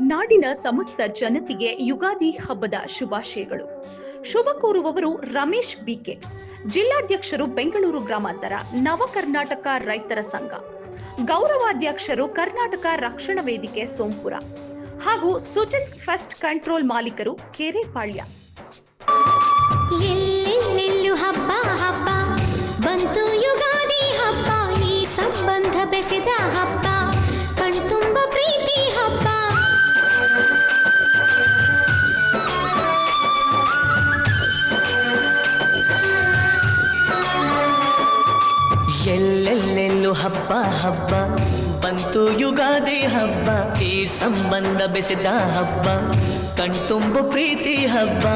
ನಾಡಿನ ಸಮಸ್ತ ಜನತೆಗೆ ಯುಗಾದಿ ಹಬ್ಬದ ಶುಭಾಶಯಗಳು. ಶುಭ ಕೋರುವವರು ರಮೇಶ್ ಬಿಕೆ, ಜಿಲ್ಲಾಧ್ಯಕ್ಷರು ಬೆಂಗಳೂರು ಗ್ರಾಮಾಂತರ ನವ ಕರ್ನಾಟಕ ರೈತರ ಸಂಘ, ಗೌರವಾಧ್ಯಕ್ಷರು ಕರ್ನಾಟಕ ರಕ್ಷಣಾ ವೇದಿಕೆ ಸೋಂಪುರ ಹಾಗೂ ಸುಜಿತ್ ಫೆಸ್ಟ್ ಕಂಟ್ರೋಲ್ ಮಾಲೀಕರು ಕೆರೆಪಾಳ್ಯ. ಎಲ್ಲೆಲ್ಲೆಲ್ಲೂ ಹಬ್ಬ ಹಬ್ಬ ಬಂತು ಯುಗಾದಿ ಹಬ್ಬ, ಈ ಸಂಬಂಧ ಬೆಸೆದ ಹಬ್ಬ, ಕಣ್ತುಂಬ ಪ್ರೀತಿ ಹಬ್ಬ. ಎಲ್ಲೆಲ್ಲೆಲ್ಲೂ ಹಬ್ಬ ಹಬ್ಬ ಬಂತು ಯುಗಾದಿ ಹಬ್ಬ, ಈ ಸಂಬಂಧ ಬೆಸೆದ ಹಬ್ಬ, ಕಣ್ತುಂಬ ಪ್ರೀತಿ ಹಬ್ಬ.